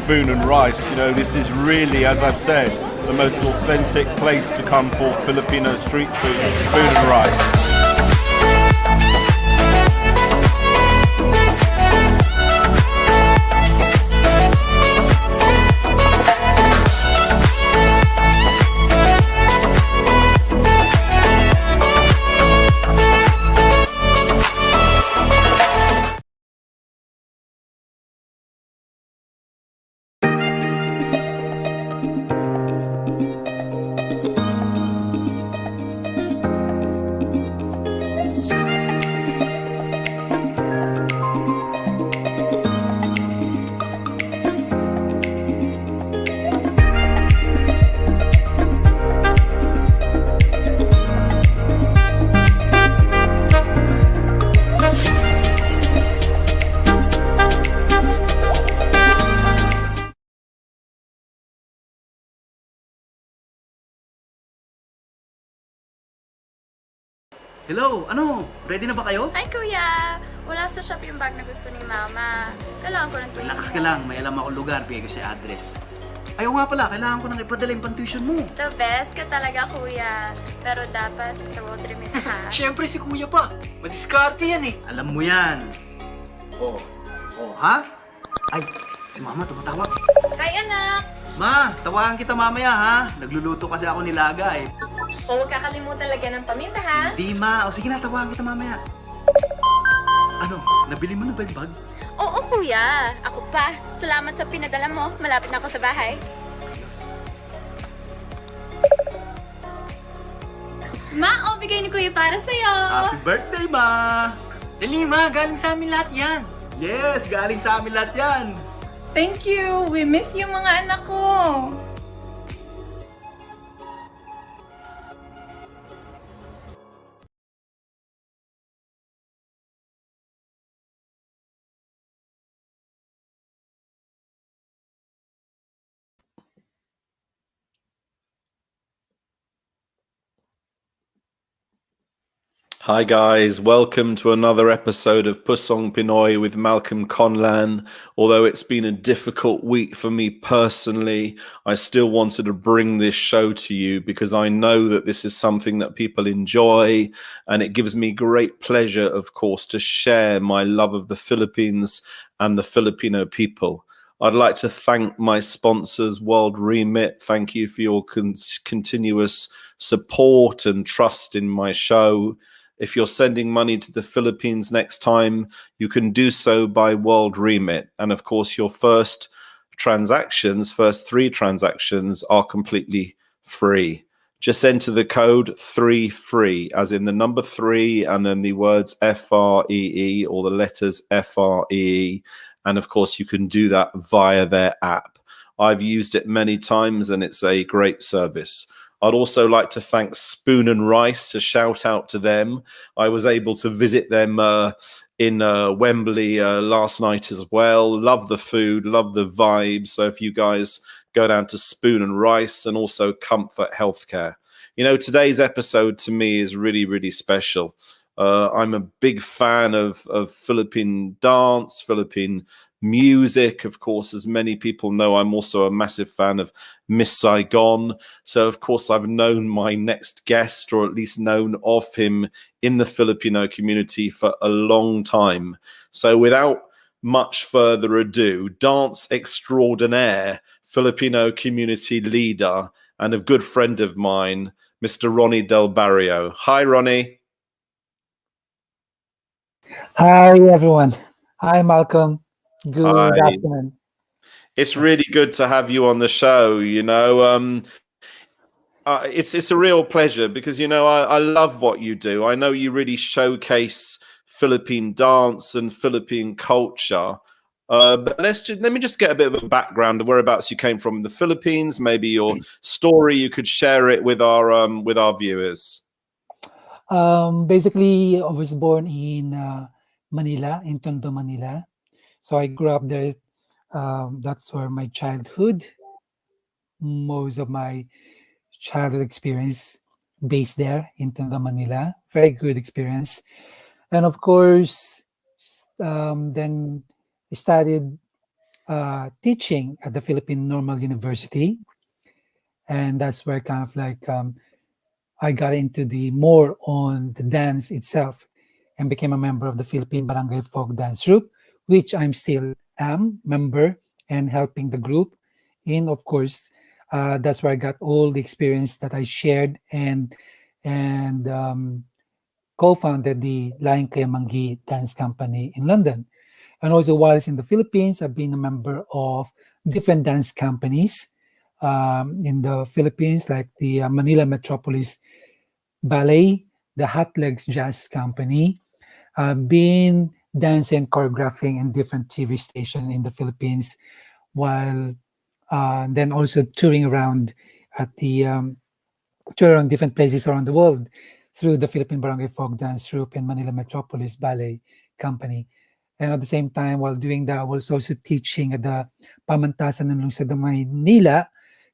Spoon and Rice. You know, this is really, as I've said, the most authentic place to come for Filipino street food, Spoon and Rice. Hello, ano? Ready na ba kayo? Hi, Kuya! Wala sa shop yung bag na gusto ni Mama. Kailangan ko ng tuwing. Relax ka lang, may alam akong lugar, bigay ko sa address. Ayaw nga pala, kailangan ko nang ipadala yung pang-tuition mo. The best ka talaga, Kuya. Pero dapat sa road limit, ha? Siyempre si Kuya pa. Madiskarte yan eh. Alam mo yan. Oh, ha? Ay, si Mama tumatawag. Hi, anak! Ma, tawagan kita mamaya ha. Nagluluto kasi ako nilaga eh. O huwag kakalimutan lagyan ng paminta, ha? Di ma, o sige na, tawagan kita mamaya. Ano, nabili mo na ba yung bag? Oo, Kuya. Ako pa. Salamat sa pinadala mo. Malapit na ako sa bahay. Ma, bigay ni Kuya para sa'yo. Happy birthday, ma! Dali ma, galing sa amin lahat yan. Yes, galing sa amin lahat yan. Thank you! We miss you mga anak ko! Hi guys, welcome to another episode of Pusong Pinoy with Malcolm Conlan. Although it's been a difficult week for me personally, I still wanted to bring this show to you because I know that this is something that people enjoy, and it gives me great pleasure, of course, to share my love of the Philippines and the Filipino people. I'd like to thank my sponsors, World Remit. Thank you for your continuous support and trust in my show. If you're sending money to the Philippines next time, you can do so by World Remit. And of course, your first three transactions are completely free. Just enter the code 3FREE, as in the number 3 and then the words FREE or the letters FREE. And of course, you can do that via their app. I've used it many times and it's a great service. I'd also like to thank Spoon and Rice, a shout out to them. I was able to visit them in Wembley last night as well. Love the food, love the vibes. So if you guys go down to Spoon and Rice, and also Comfort Healthcare. You know, today's episode to me is really, really special. I'm a big fan of Philippine dance, Philippine music. Of course, as many people know, I'm also a massive fan of Miss Saigon. So, of course, I've known my next guest, or at least known of him in the Filipino community for a long time. So without much further ado, dance extraordinaire, Filipino community leader, and a good friend of mine, Mr. Ronnie Del Barrio. Hi, Ronnie. Hi, everyone. Hi, Malcolm. Good Hi. afternoon. It's really good to have you on the show. You know, it's a real pleasure because, you know, I love what you do. I know you really showcase Philippine dance and Philippine culture. But let me just get a bit of a background of whereabouts you came from in the Philippines. Maybe your story. You could share it with our viewers. Basically, I was born in Manila, in Tondo, Manila. So I grew up there. That's where my childhood, most of my childhood experience based there in Tondo, Manila. Very good experience. And of course, then I studied teaching at the Philippine Normal University, and that's where kind of like I got into the more on the dance itself, and became a member of the Philippine Barangay Folk Dance Group, which I'm still am member and helping the group. And of course, that's where I got all the experience that I shared and co-founded the Laing Kaya Manggi Dance Company in London. And also, while it's in the Philippines, I've been a member of different dance companies in the Philippines, like the Manila Metropolis Ballet, the Hot Legs Jazz Company, been dancing and choreographing in different TV stations in the Philippines, while then also touring around at the tour around different places around the world through the Philippine Barangay Folk Dance Group and Manila Metropolis Ballet Company. And at the same time, while doing that, I was also teaching at the Pamantasan ng Lungsod ng Maynila,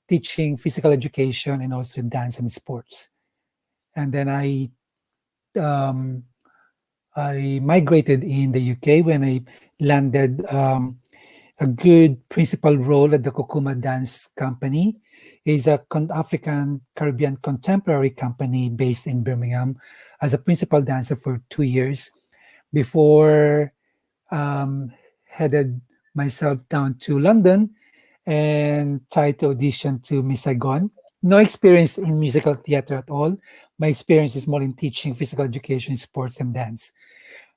teaching physical education and also dance and sports. And then I migrated in the UK when I landed a good principal role at the Kokuma Dance Company. It's a African Caribbean contemporary company based in Birmingham as a principal dancer for 2 years before headed myself down to London and tried to audition to Miss Saigon. No experience in musical theater at all. My experience is more in teaching physical education, sports, and dance.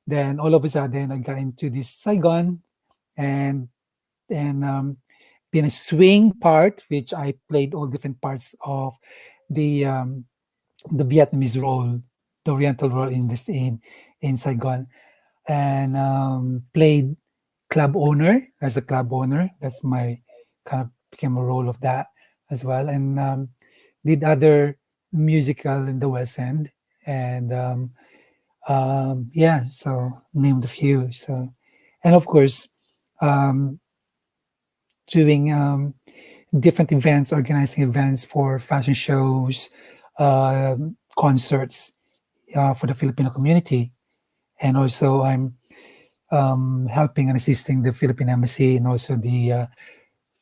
Then all of a sudden, I got into this Saigon and been a swing part, which I played all different parts of the Vietnamese role, the Oriental role in Saigon, and played club owner as a club owner. That's my kind of became a role of that as well, and did other musical in the West End, and yeah, so named a few. So, and of course, doing different events, organizing events for fashion shows, concerts for the Filipino community, and also I'm helping and assisting the Philippine Embassy and also the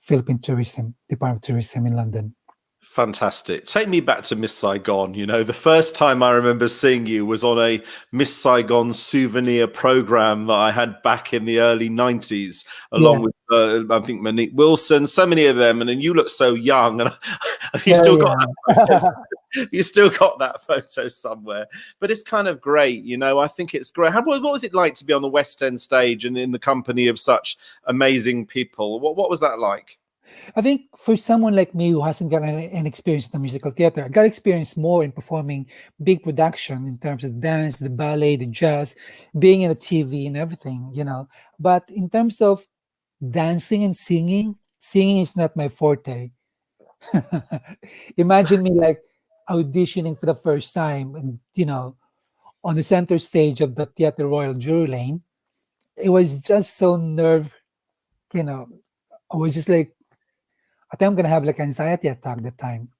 Philippine Department of Tourism in London. Fantastic. Take me back to Miss Saigon. You know, the first time I remember seeing you was on a Miss Saigon souvenir program that I had back in the early 90s, along with, I think, Monique Wilson, so many of them. And then you look so young. And you still got that photo. You still got that photo somewhere. But it's kind of great. You know, I think it's great. What was it like to be on the West End stage and in the company of such amazing people? What was that like? I think for someone like me who hasn't got an experience in the musical theater, I got experience more in performing big production in terms of dance, the ballet, the jazz, being in a TV and everything, you know. But in terms of dancing and singing is not my forte. Imagine me like auditioning for the first time and, you know, on the center stage of the Theatre Royal Drury Lane. It was just so you know, I was just like, I think I'm gonna have like anxiety attack that time.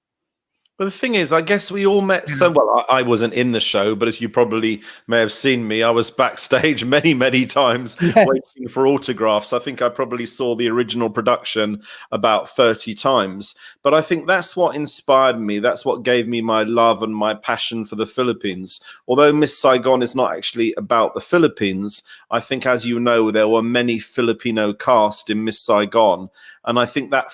But the thing is, I guess we all met so well. I wasn't in the show, but as you probably may have seen me, I was backstage many, many times waiting for autographs. I think I probably saw the original production about 30 times. But I think that's what inspired me. That's what gave me my love and my passion for the Philippines. Although Miss Saigon is not actually about the Philippines, I think, as you know, there were many Filipino cast in Miss Saigon. And I think that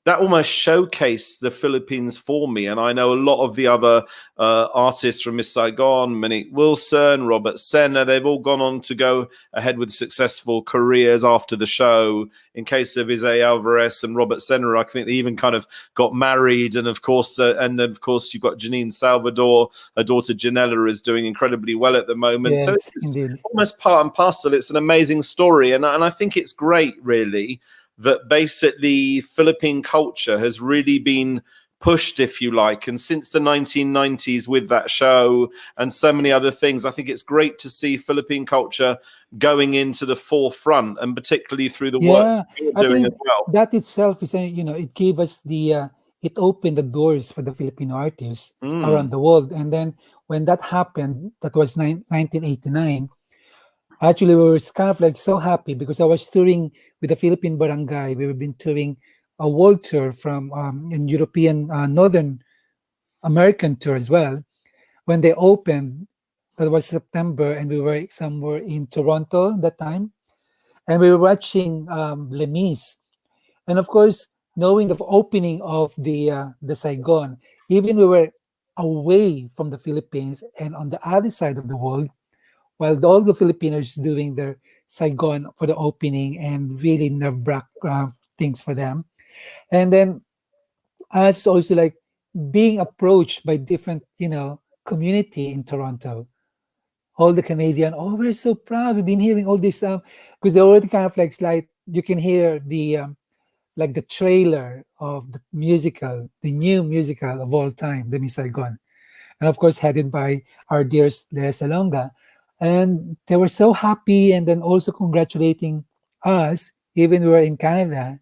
that almost showcased the Philippines for me. And I know a lot of the other artists from Miss Saigon, Monique Wilson, Robert Senna, they've all gone on to go ahead with successful careers after the show. In case of Isai Alvarez and Robert Senna, I think they even kind of got married. And of course, then of course, you've got Janine Salvador, her daughter Janella is doing incredibly well at the moment. Yes, so it's indeed. almost part and parcel. It's an amazing story. And I think it's great, really, that basically Philippine culture has really been pushed, if you like. And since the 1990s with that show and so many other things, I think it's great to see Philippine culture going into the forefront, and particularly through the work you're doing as well. That itself is, you know, it gave us it opened the doors for the Filipino artists around the world. And then when that happened, that was 1989, Actually, we were kind of like so happy because I was touring with the Philippine Barangay. We've been touring a world tour from in European, Northern American tour as well. When they opened, that was September, and we were somewhere in Toronto that time, and we were watching Lemis, and of course, knowing the opening of the Saigon, even we were away from the Philippines and on the other side of the world, while all the Filipinos doing their Saigon for the opening and really nerve-wrack things for them. And then us also like being approached by different, community in Toronto. All the Canadian, oh, we're so proud. We've been hearing all this because they already kind of like you can hear the like the trailer of the musical, the new musical of all time, the Miss Saigon, and of course headed by our dearest Lea Salonga. And they were so happy, and then also congratulating us, even we were in Canada,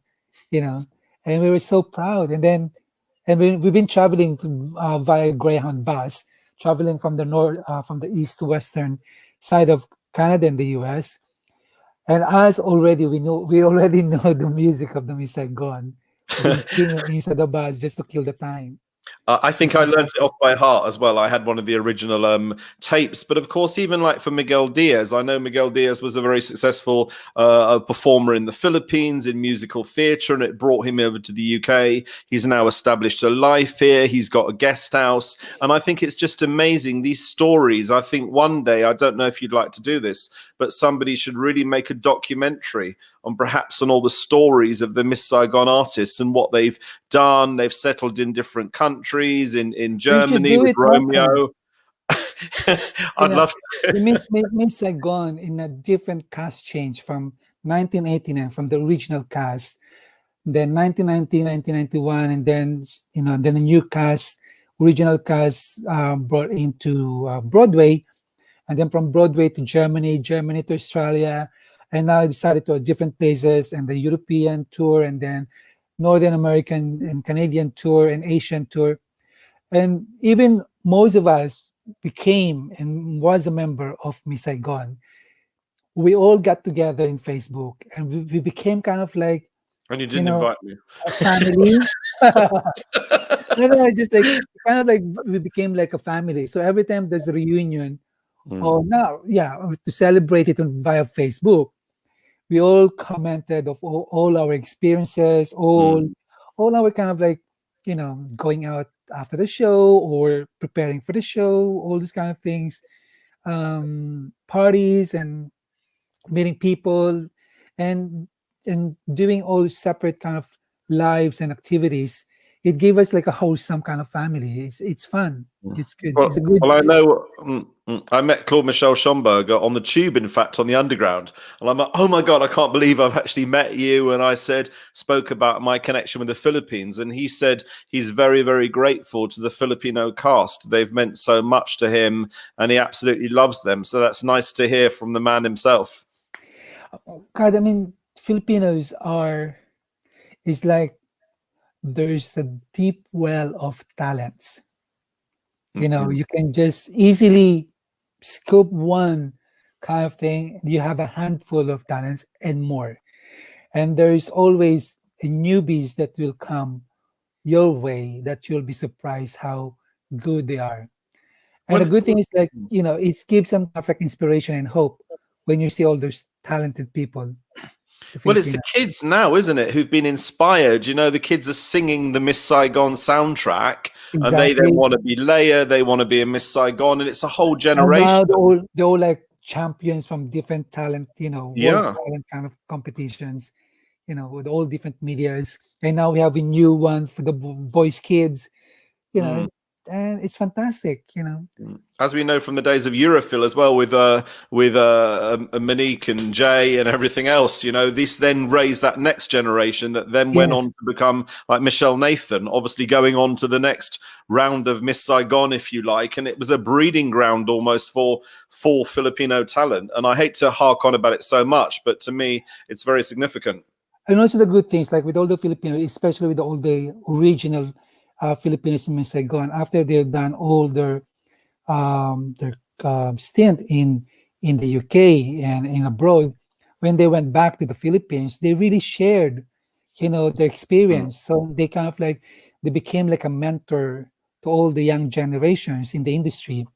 you know, and we were so proud. We've been traveling via Greyhound bus, traveling from the north, from the east to western side of Canada and the U.S. And us already, we already know the music of the Miss Saigon. We've been singing inside the bus just to kill the time. I think It's I learned it fantastic. off by heart as well. I had one of the original tapes, but of course, even like for Miguel Diaz, I know Miguel Diaz was a very successful performer in the Philippines in musical theatre, and it brought him over to the UK. He's now established a life here. He's got a guest house, and I think it's just amazing, these stories. I think one day, I don't know if you'd like to do this, but somebody should really make a documentary on all the stories of the Miss Saigon artists and what they've done. They've settled in different countries, in You should Germany do with it, Marco. Romeo. You I'd know, love the Miss Saigon in a different cast change from 1989, from the original cast, then 1990, 1991, and then then a new cast, original cast brought into Broadway, and then from Broadway to Germany, Germany to Australia, and now it decided to different places, and the European tour, and then Northern American and Canadian tour and Asian tour. And even most of us became and was a member of Miss Saigon. We all got together in Facebook, and we became kind of like, and you you didn't know, invite me. a family. No, just like kind of like we became like a family. So every time there's a reunion, Mm, or now, yeah, or to celebrate it via Facebook, we all commented of all our experiences, mm. all our kind of like, going out after the show or preparing for the show, all these kind of things, parties and meeting people, and doing all separate kind of lives and activities. It gave us like a wholesome kind of family. It's fun. It's good. It's a good. Well, I know. I met Claude Michel Schomburger on the tube, in fact, on the Underground, and I'm like, "Oh my god, I can't believe I've actually met you." And I spoke about my connection with the Philippines, and he said he's very, very grateful to the Filipino cast. They've meant so much to him, and he absolutely loves them. So that's nice to hear from the man himself. God, I mean, Filipinos are. It's like there's a deep well of talents. Mhm. You can just easily scope one kind of thing. You have a handful of talents and more. And there is always a newbies that will come your way that you'll be surprised how good they are. And the Well, good thing is like, it gives some kind of like inspiration and hope when you see all those talented people, the Well, it's the Filipino. kids now, isn't it, who've been inspired. The kids are singing the Miss Saigon soundtrack, and they then Exactly. want to be Leia, they want to be a Miss Saigon, and it's a whole And now generation. they're all like champions from different talent, world Yeah. talent kind of competitions, with all different medias. And now we have a new one for the voice kids, you Mm. know, and it's fantastic. As we know from the days of Eurofil as well, with Monique and Jay and everything else, this then raised that next generation that then went on Yes. to become like Michelle Nathan, obviously going on to the next round of Miss Saigon, if you like, and it was a breeding ground almost for Filipino talent. And I hate to hark on about it so much, but to me, it's very significant. And also the good things, like with all the Filipinos, especially with all the original Filipinos in Saigon, after they've done all their stint in in the UK and in abroad, when they went back to the Philippines, they really shared, their Mm. experience. So they kind of like they became like a mentor to all the young generations in the industry.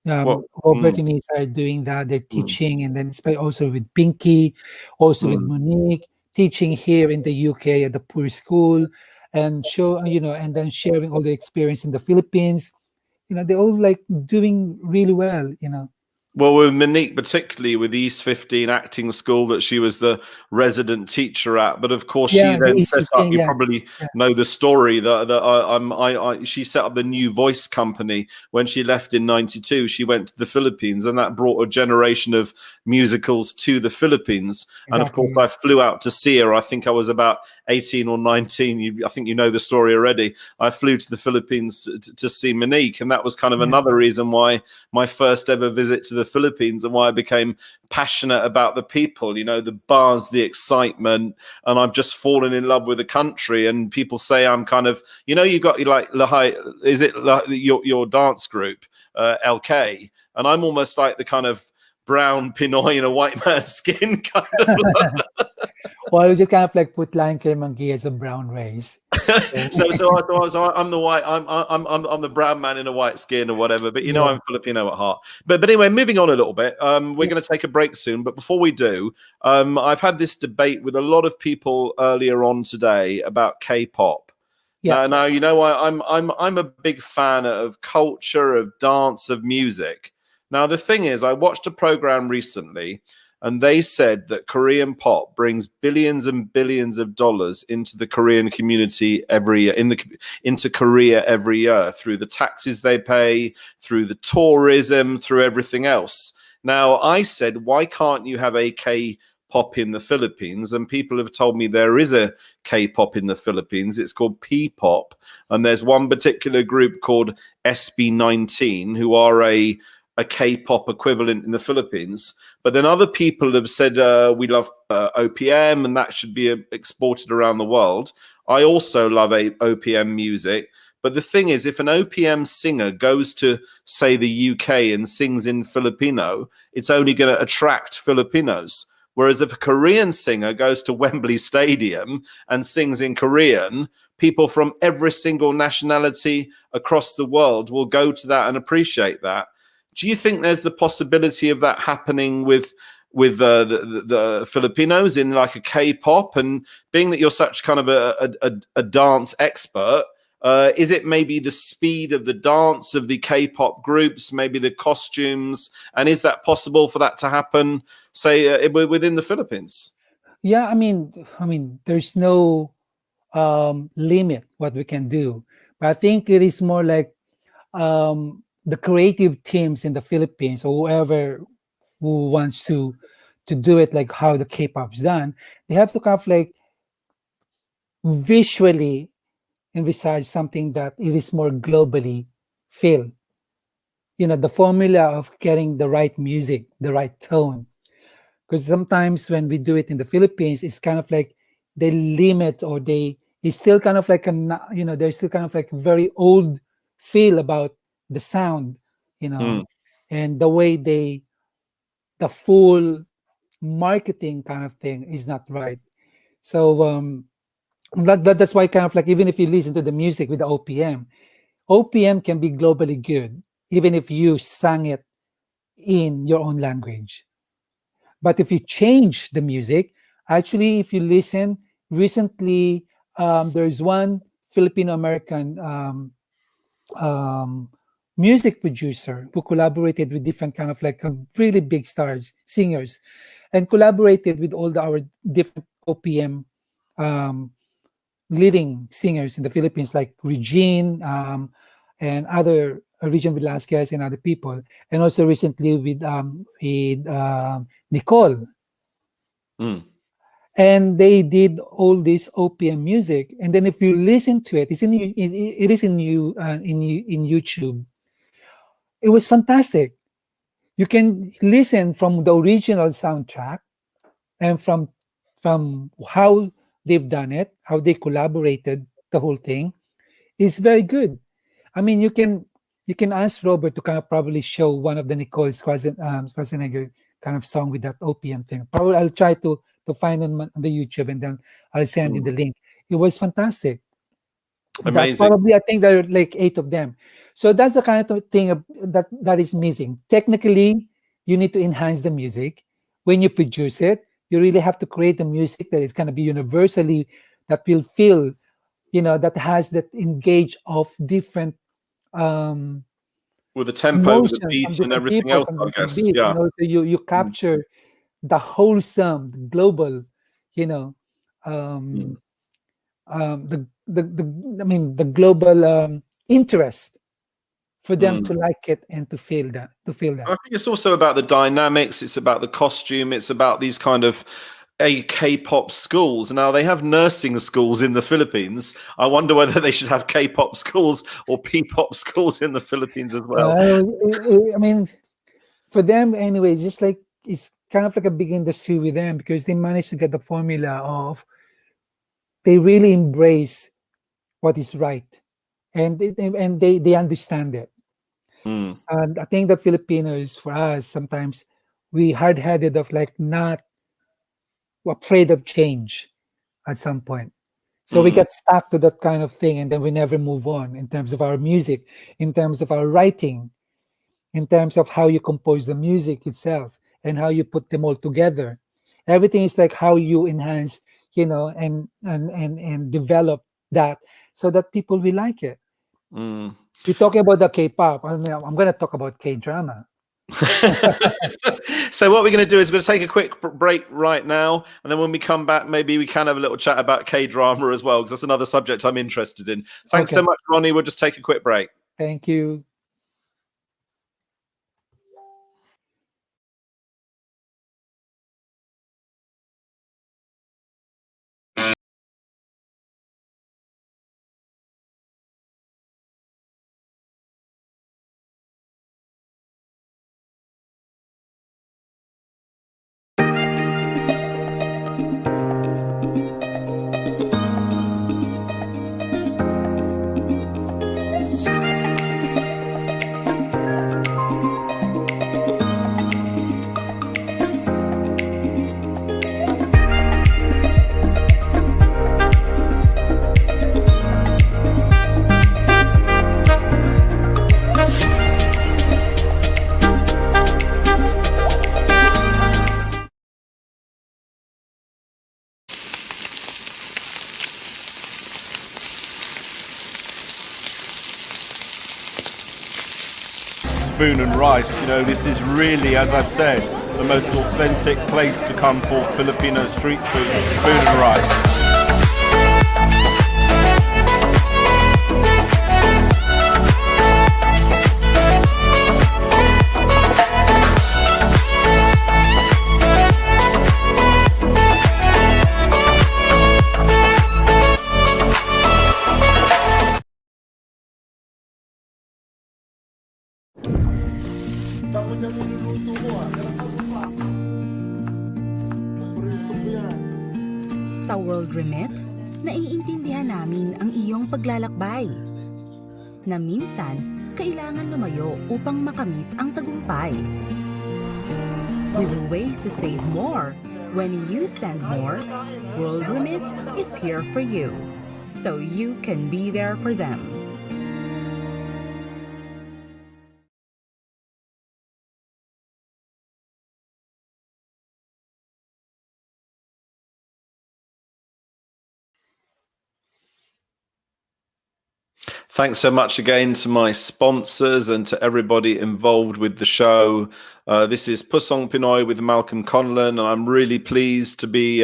Well, Robert mm, and Nate are doing that. They're mm. teaching, and then also with Pinky, also with Mm. Monique, teaching here in the UK at the Poor School, and and then sharing all the experience in the Philippines. They all like doing really well. Well, with Monique, particularly with the East 15 acting school that she was the resident teacher at, but of course she Yeah, the then East set up. 15, You yeah, probably yeah, know the story that she set up the New Voice company when she left in '92. She went to the Philippines, and that brought a generation of musicals to the Philippines. And of exactly. course, I flew out to see her. I think I was about 18 or 19. I think you know the story already. I flew to the Philippines to see Monique, and that was kind of Yeah, another reason why my first ever visit to the Philippines and why I became passionate about the people, the bars, the excitement, and I've just fallen in love with the country. And people say I'm kind of, you got like Lahai, is it your dance group, LK, and I'm almost like the kind of brown Pinoy in a white man's skin kind of. well, you just kind of like put Lion Mangi as a brown race. So, so I'm the white. I'm the brown man in a white skin or whatever. But yeah, I'm Filipino at heart. But anyway, moving on a little bit. We're yeah, going to take a break soon. But before we do, I've had this debate with a lot of people earlier on today about K-pop. yeah, Now I'm a big fan of culture, of dance, of music. Now the thing is, I watched a program recently, and they said that Korean pop brings billions and billions of dollars into the Korean community every year, into Korea every year through the taxes they pay, through the tourism, through everything else. Now I said, why can't you have a K-pop in the Philippines? And people have told me there is a K-pop in the Philippines. It's called P-pop, and there's one particular group called SB19 who are a K-pop equivalent in the Philippines. But then other people have said we love OPM and that should be exported around the world. I also love OPM music. But the thing is, if an OPM singer goes to, say, the UK and sings in Filipino, it's only going to attract Filipinos. Whereas if a Korean singer goes to Wembley Stadium and sings in Korean, people from every single nationality across the world will go to that and appreciate that. Do you think there's the possibility of that happening with the Filipinos in like a K-pop? And being that you're such kind of a dance expert, is it maybe the speed of the dance of the K-pop groups, maybe the costumes, and is that possible for that to happen, say, within the Philippines? yeah. There's no limit what we can do, but I think it is more like the creative teams in the Philippines or whoever who wants to do it like how the K-pop's done, they have to kind of like visually envisage something that it is more globally feel. The formula of getting the right music, the right tone. Because sometimes when we do it in the Philippines, it's kind of like they limit or it's still kind of like there's still kind of like very old feel about the sound, Mm. and the way the full marketing kind of thing is not right. So that's why kind of like even if you listen to the music with the OPM can be globally good, even if you sang it in your own language. But if you change the music, actually, if you listen recently, there's one Filipino American um, music producer who collaborated with different kind of like really big stars, singers, and collaborated with our different OPM um, leading singers in the Philippines, like Regine and other Regine Velasquez and other people, and also recently with Nicole. Mm. And they did all this OPM music, and then if you listen to it, it is in YouTube. It was fantastic. You can listen from the original soundtrack and from how they've done it, how they collaborated, the whole thing is very good. I mean, you can you can ask Robert to kind of probably show one of the Nicole Schwarzenegger kind of song with that OPM thing. Probably I'll try to find on the YouTube, and then I'll send you the link. It was fantastic. That Amazing. probably, I think there are like 8 of them. So that's the kind of thing that is missing. Technically, you need to enhance the music. When you produce it, you really have to create a music that is going to be universally, that will feel, that has that engage of different With the tempo, with the emotions from beats and different everything people, else, from I different guess. beats. Yeah. And also you capture the wholesome, the global, the global interest for them to like it and to feel that. I think it's also about the dynamics. It's about the costume. It's about these kind of K-pop schools. Now they have nursing schools in the Philippines. I wonder whether they should have K-pop schools or P-pop schools in the Philippines as well. I mean, for them anyway, just like it's kind of like a big industry with them, because they managed to get the formula of, they really embrace what is right, and they understand it. And I think that Filipinos, for us, sometimes we hard-headed of like not afraid of change at some point. So we get stuck to that kind of thing, and then we never move on in terms of our music, in terms of our writing, in terms of how you compose the music itself and how you put them all together. Everything is like how you enhance, and develop that so that people will like it. We're talking about the K-pop. I mean, I'm going to talk about K-drama. So what we're going to do is we're going to take a quick break right now, and then when we come back, maybe we can have a little chat about K-drama as well, because that's another subject I'm interested in. Thanks so much, Ronnie. We'll just take a quick break. Thank you. Spoon and rice, this is really, as I've said, the most authentic place to come for Filipino street food. Spoon and rice. Sa World Remit, naiintindihan namin ang iyong paglalakbay. Na minsan, kailangan lumayo upang makamit ang tagumpay. With ways to save more, when you send more, World Remit is here for you, so you can be there for them. Thanks so much again to my sponsors and to everybody involved with the show. This is Pusong Pinoy with Malcolm Conlan, and I'm really pleased to be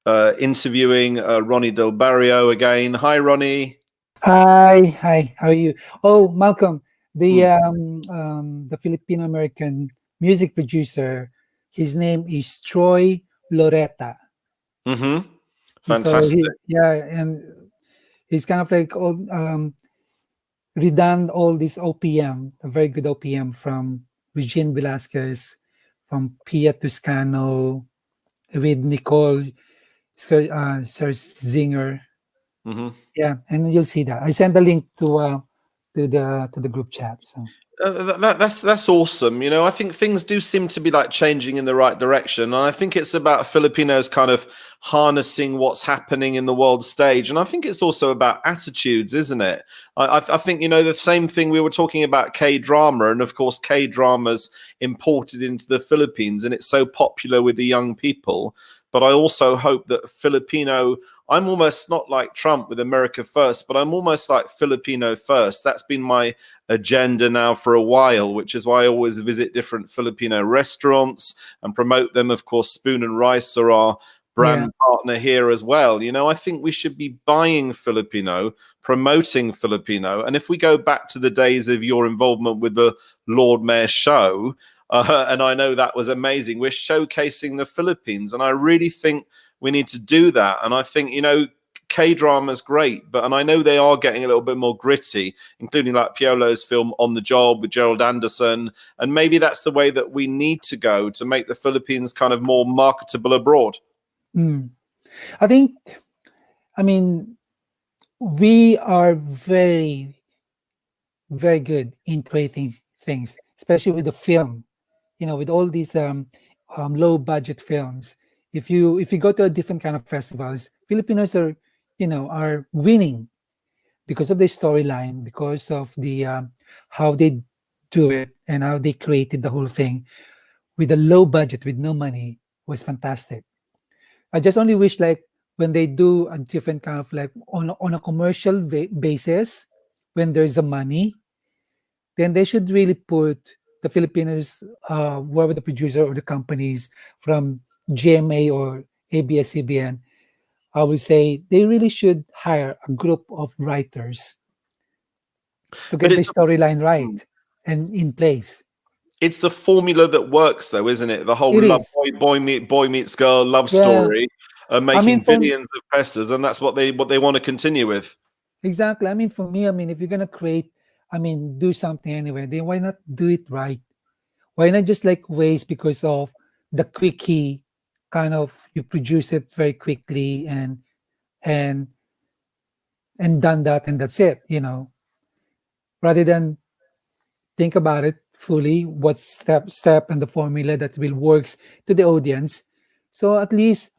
interviewing Ronnie Del Barrio again. Hi, Ronnie. Hi. How are you? Oh, Malcolm, the Filipino American music producer. His name is Troy Loretta. Fantastic. So and he's kind of like redone all this OPM, a very good OPM from Regine Velasquez, from Pia Toscano, with Nicole Scherzinger. Yeah, and you'll see that. I sent a link to to the group chat. So That's awesome. You know, I think things do seem to be like changing in the right direction, and I think it's about Filipinos kind of harnessing what's happening in the world stage, and I think it's also about attitudes, isn't it? I think, you know, the same thing we were talking about K drama, and of course K dramas imported into the Philippines, and it's so popular with the young people. But I also hope that Filipino, I'm almost not like Trump with America first, but I'm almost like Filipino first. That's been my agenda now for a while, which is why I always visit different Filipino restaurants and promote them. Of course, Spoon and Rice are our brand partner here as well. You know, I think we should be buying Filipino, promoting Filipino. And if we go back to the days of your involvement with the Lord Mayor show, and I know that was amazing. We're showcasing the Philippines, and I really think we need to do that. And I think, you know, K-drama is great, and I know they are getting a little bit more gritty, including like Piolo's film On the Job with Gerald Anderson. And maybe that's the way that we need to go to make the Philippines kind of more marketable abroad. I think, I mean, we are very, very good in creating things, especially with the film. You know, with all these low budget films, if you go to a different kind of festivals, Filipinos are, you know, are winning because of the storyline, because of the how they do it and how they created the whole thing with a low budget, with no money, was fantastic. I just only wish, like, when they do a different kind of, like, on a commercial basis, when there's a money, then they should really put the Filipinos, whoever the producer or the companies from GMA or ABS-CBN, I would say they really should hire a group of writers to get the storyline right and in place. It's the formula that works, though, isn't it? The whole It love is. boy meets girl love story, making for- billions of pesos, and that's what they want to continue with. Exactly. I mean, for me, I mean, if you're gonna create, I mean, do something anyway, then why not do it right? Why not just like waste because of the quickie kind of, you produce it very quickly and done that and that's it, you know, rather than think about it fully, what step and the formula that will works to the audience. So at least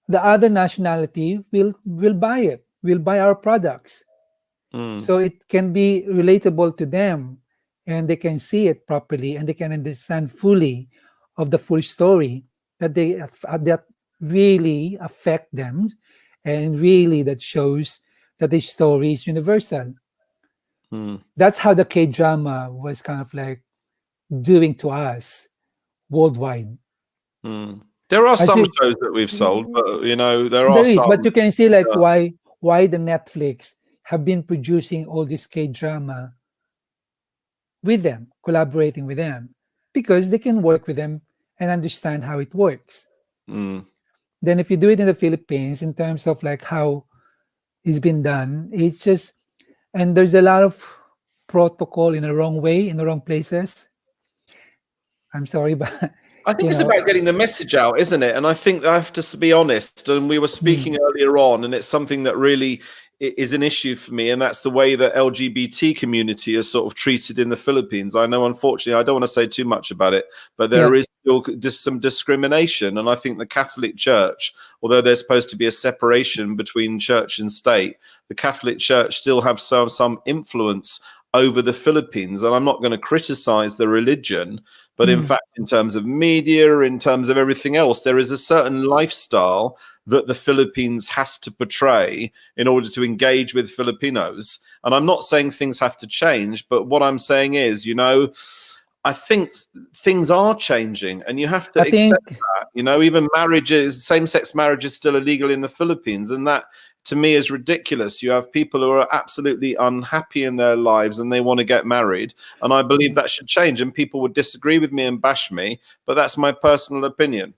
the other nationality will buy it, will buy our products. So it can be relatable to them, and they can see it properly, and they can understand fully of the full story that that really affect them, and really that shows that the story is universal. That's how the K-drama was kind of like doing to us worldwide. There are some shows that we've sold, but you know, there are is, some. but you can see like why the Netflix have been producing all this K-drama with them, collaborating with them, because they can work with them and understand how it works. Then if you do it in the Philippines, in terms of like how it's been done, it's just, and there's a lot of protocol in the wrong way, in the wrong places. I'm sorry, but I think it's about getting the message out, isn't it? And I think I have to be honest, and we were speaking earlier on, and it's something that really is an issue for me, and that's the way that LGBT community is sort of treated in the Philippines. I know, unfortunately, I don't want to say too much about it, but there is still just some discrimination. And I think the Catholic Church, although there's supposed to be a separation between church and state, the Catholic Church still have some influence over the Philippines. And I'm not going to criticize the religion, but in fact, in terms of media, in terms of everything else, there is a certain lifestyle that the Philippines has to portray in order to engage with Filipinos. And I'm not saying things have to change, but what I'm saying is, you know, I think things are changing, and you have to accept that. You know, even marriages, same-sex marriage is still illegal in the Philippines, and that, to me, is ridiculous. You have people who are absolutely unhappy in their lives and they want to get married, and I believe that should change. And people would disagree with me and bash me, but that's my personal opinion.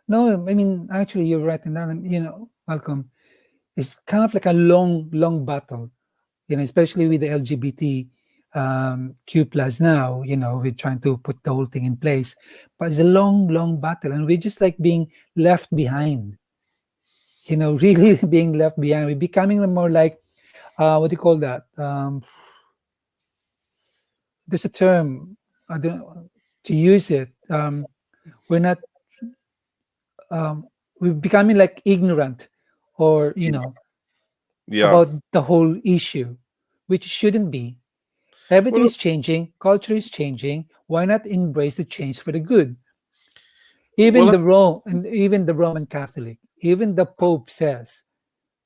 No, I mean, actually, you're right in that. You know, Malcolm, it's kind of like a long battle, you know, especially with the LGBT Q plus now, you know, we're trying to put the whole thing in place, but it's a long battle, and we're just like being left behind, you know, really being left behind. We're becoming more like what do you call that? There's a term, I don't to use it. We're not we're becoming like ignorant, or Yeah. about the whole issue, which shouldn't be. Everything Well, is changing, culture is changing. Why not embrace the change for the good? Even well, even the Roman Catholic, even the Pope says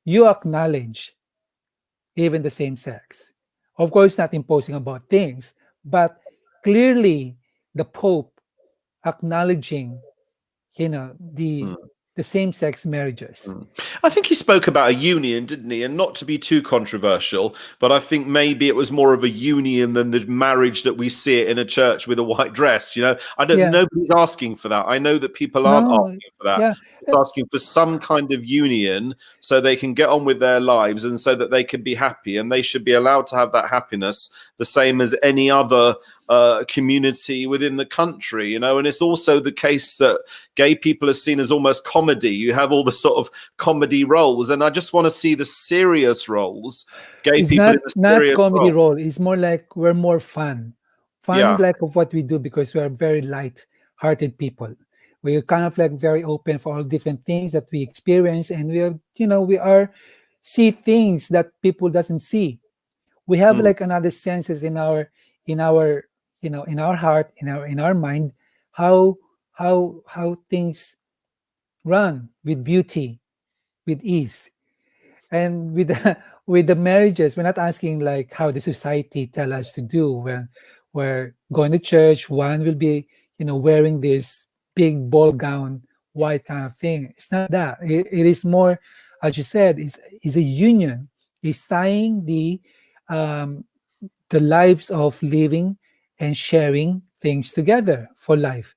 you acknowledge even the same sex. Of course, not imposing about things, but clearly the Pope acknowledging, mm. the same sex marriages. I think he spoke about a union, didn't he? And not to be too controversial, but I think maybe it was more of a union than the marriage that we see it in a church with a white dress. I don't. Yeah, Nobody's asking for that. I know that people aren't no, asking for that. yeah, It's asking for some kind of union so they can get on with their lives and so that they can be happy, and they should be allowed to have that happiness the same as any other community within the country. And it's also the case that gay people are seen as almost comedy. You have all the sort of comedy roles, and I just want to see the serious roles. Gay it's people in a not serious comedy role. role. It's more like we're more fun Yeah. like of what we do, because we are very light-hearted people. We're kind of like very open for all different things that we experience, and we are see things that people doesn't see. We have Mm, like another senses in our heart, in our mind, how how things run with beauty, with ease. And with the, with the marriages, we're not asking like how the society tell us to do. When we're going to church, one will be wearing this big ball gown, white kind of thing. It's not that. It is more, as you said, is a union. It's tying um, the lives of living and sharing things together for life.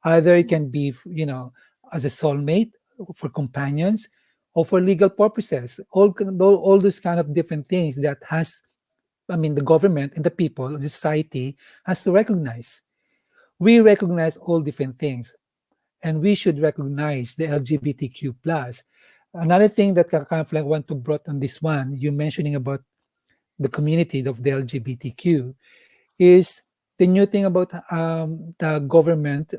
Either it can be, as a soulmate, for companions, or for legal purposes. All those kind of different things that the government and the people, the society has to recognize. We recognize all different things, and we should recognize the LGBTQ plus. Another thing that I kind of like want to brought on this one, you mentioning about the community of the LGBTQ, is the new thing about the government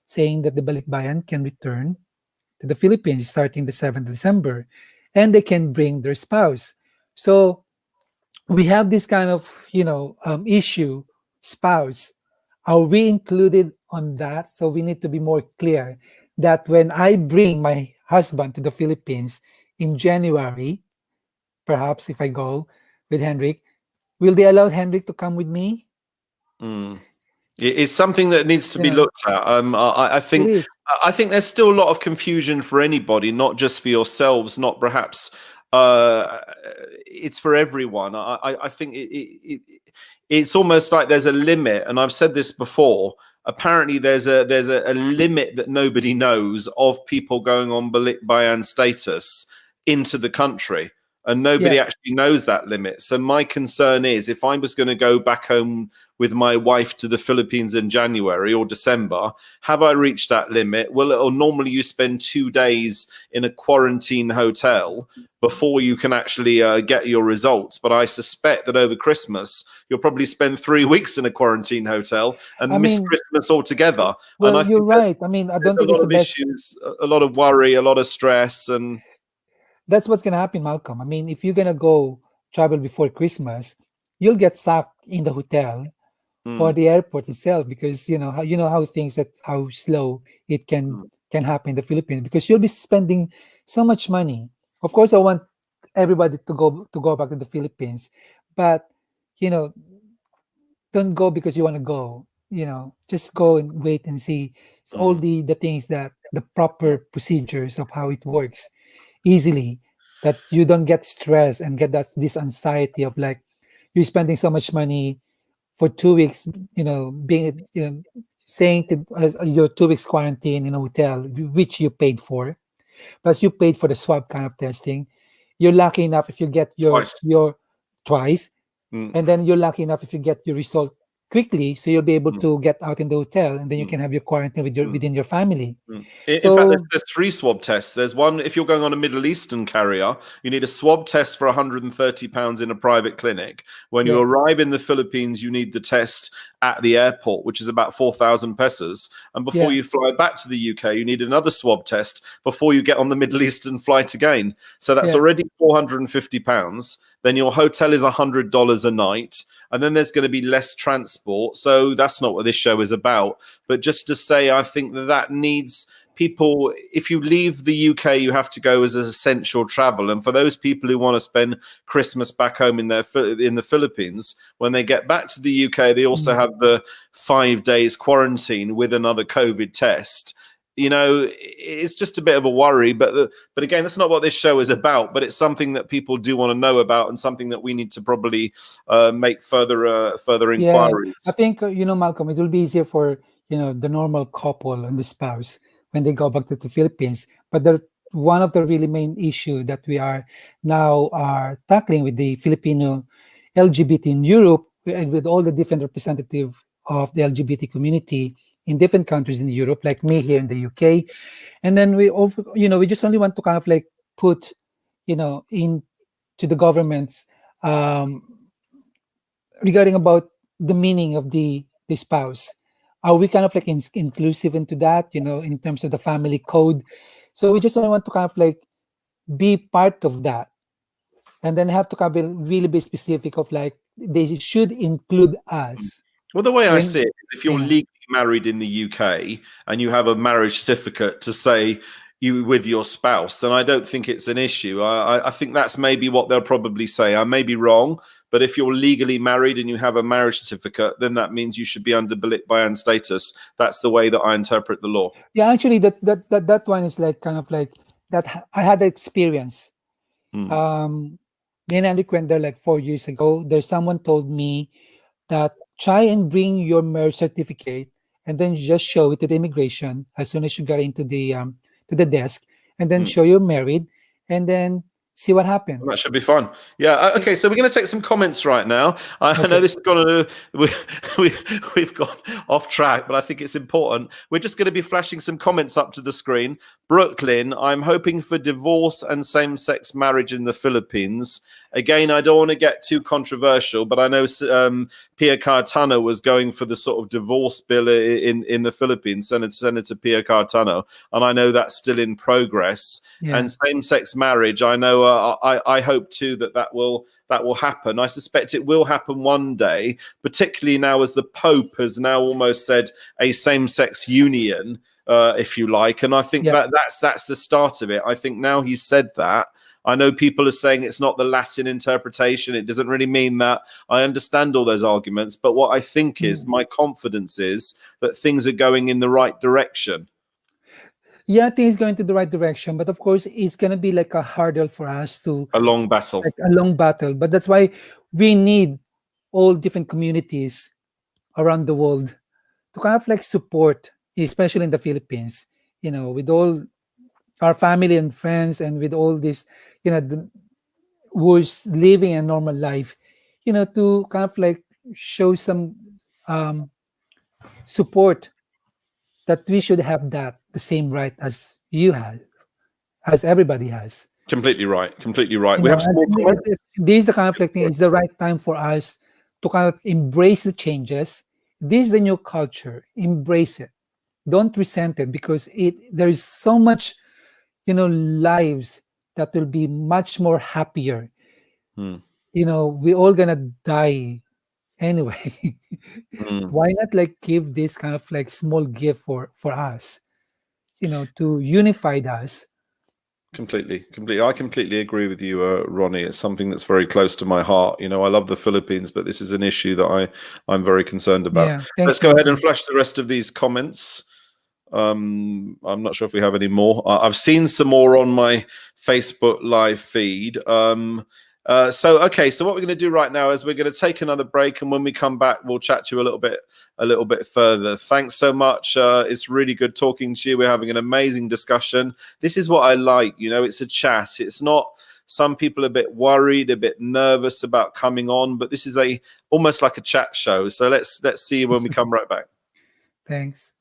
saying that the Balikbayan can return to the Philippines starting the 7th of December, and they can bring their spouse. So we have this kind of issue, spouse. Are we included on that? So we need to be more clear that when I bring my husband to the Philippines in January, perhaps if I go with Henrik, will they allow Henrik to come with me? mm. It's something that needs to be Yeah, looked at. I it think is. I think there's still a lot of confusion for anybody, not just for yourselves, not perhaps. It's for everyone. I think it's almost like there's a limit, and I've said this before. Apparently, there's a limit that nobody knows of people going on bayan status into the country, and nobody Yeah. actually knows that limit. So my concern is, if I was going to go back home with my wife to the Philippines in January or December, have I reached that limit? Well, or normally you spend 2 days in a quarantine hotel before you can actually get your results. But I suspect that over Christmas, you'll probably spend 3 weeks in a quarantine hotel and I miss mean, Christmas altogether. And well, I you're think right. I there's don't a think lot it's the of best. issues, a lot of worry, a lot of stress. And That's what's gonna happen, Malcolm. If you're gonna go travel before Christmas, you'll get stuck in the hotel or mm, the airport itself, because how things, that how slow it can mm, happen in the Philippines, because you'll be spending so much money. Of course, I want everybody to go back to the Philippines, but you know, don't go because you want to go. Just go and wait and see. It's all mm, the things, that the proper procedures of how it works easily, that you don't get stressed and get this anxiety of like you're spending so much money for 2 weeks, being, saying to as your 2 weeks quarantine in a hotel, which you paid for, plus you paid for the swab kind of testing. You're lucky enough if you get your twice. twice, Mm, and then you're lucky enough if you get your result quickly, so you'll be able to get out in the hotel, and then you can have your quarantine within your family. In fact, there's 3 swab tests. There's one if you're going on a Middle Eastern carrier, you need a swab test for £130 in a private clinic. When you arrive in the Philippines, you need the test at the airport, which is about 4,000 pesos. And before you fly back to the UK, you need another swab test before you get on the Middle Eastern flight again. So that's already £450. Then your hotel is $100 a night. And then there's going to be less transport. So that's not what this show is about. But just to say, I think that needs people, if you leave the UK, you have to go as essential travel. And for those people who want to spend Christmas back home in the Philippines, when they get back to the UK, they also have the 5 days quarantine with another COVID test. You know, it's just a bit of a worry, but again, that's not what this show is about. But it's something that people do want to know about, and something that we need to probably make further inquiries. I think Malcolm, it will be easier for the normal couple and the spouse when they go back to the Philippines. But one of the really main issue that we are now tackling with the Filipino LGBT in Europe, and with all the different representative of the LGBT community in different countries in Europe, like me here in the UK. And then we just only want to kind of like put, into the governments regarding about the meaning of the spouse. Are we kind of like inclusive into that, in terms of the family code? So we just only want to kind of like be part of that. And then have to kind of really be specific of like, they should include us. Well, the way I see it is, if you're legally married in the UK and you have a marriage certificate to say you with your spouse, then I don't think it's an issue. I think that's maybe what they'll probably say. I may be wrong, but if you're legally married and you have a marriage certificate, then that means you should be under Balikbayan status. That's the way that I interpret the law. Yeah, actually, that one is like kind of like that. I had the experience. Me and Enric went there like 4 years ago. There's someone told me that try and bring your marriage certificate, and then you just show it to the immigration as soon as you get into the desk, and then show you're married, and then see what happens. That should be fun. Yeah. Okay. So we're going to take some comments right now. I know this has gone. We've gone off track, but I think it's important. We're just going to be flashing some comments up to the screen. Brooklyn, I'm hoping for divorce and same-sex marriage in the Philippines. Again, I don't want to get too controversial, but I know Pia Cayetano was going for the sort of divorce bill in the Philippines, Senator Pia Cayetano, and I know that's still in progress. Yeah. And same-sex marriage, I know. I hope too that will happen. I suspect it will happen one day, particularly now as the Pope has now almost said a same-sex union, if you like. And I think that's the start of it. I think now he's said that. I know people are saying it's not the Latin interpretation. It doesn't really mean that. I understand all those arguments. But what I think is, my confidence is that things are going in the right direction. Yeah, things going to the right direction. But of course, it's going to be like a hurdle for us to... A long battle. Like a long battle. But that's why we need all different communities around the world to kind of like support, especially in the Philippines, with all our family and friends, and with all this, who's living a normal life, to kind of like show some support that we should have the same right as you have, as everybody has. Completely right. Completely right. We have small comments. This is the kind of like thing. It's the right time for us to kind of embrace the changes. This is the new culture. Embrace it. Don't resent it, because there is so much, lives that will be much more happier. We all gonna die anyway. Why not like give this kind of like small gift for us, to unify us? Completely. I completely agree with you, Ronnie. It's something that's very close to my heart. I love the Philippines, but this is an issue that I'm very concerned about. Yeah, let's go ahead and flash the rest of these comments. I'm not sure if we have any more. I've seen some more on my Facebook live feed. So what we're going to do right now is we're going to take another break, and when we come back, we'll chat to you a little bit further. Thanks so much. It's really good talking to you. We're having an amazing discussion. This is what I like. It's a chat. It's not Some people are a bit worried, a bit nervous about coming on, but this is almost like a chat show. So let's see you when we come right back. Thanks.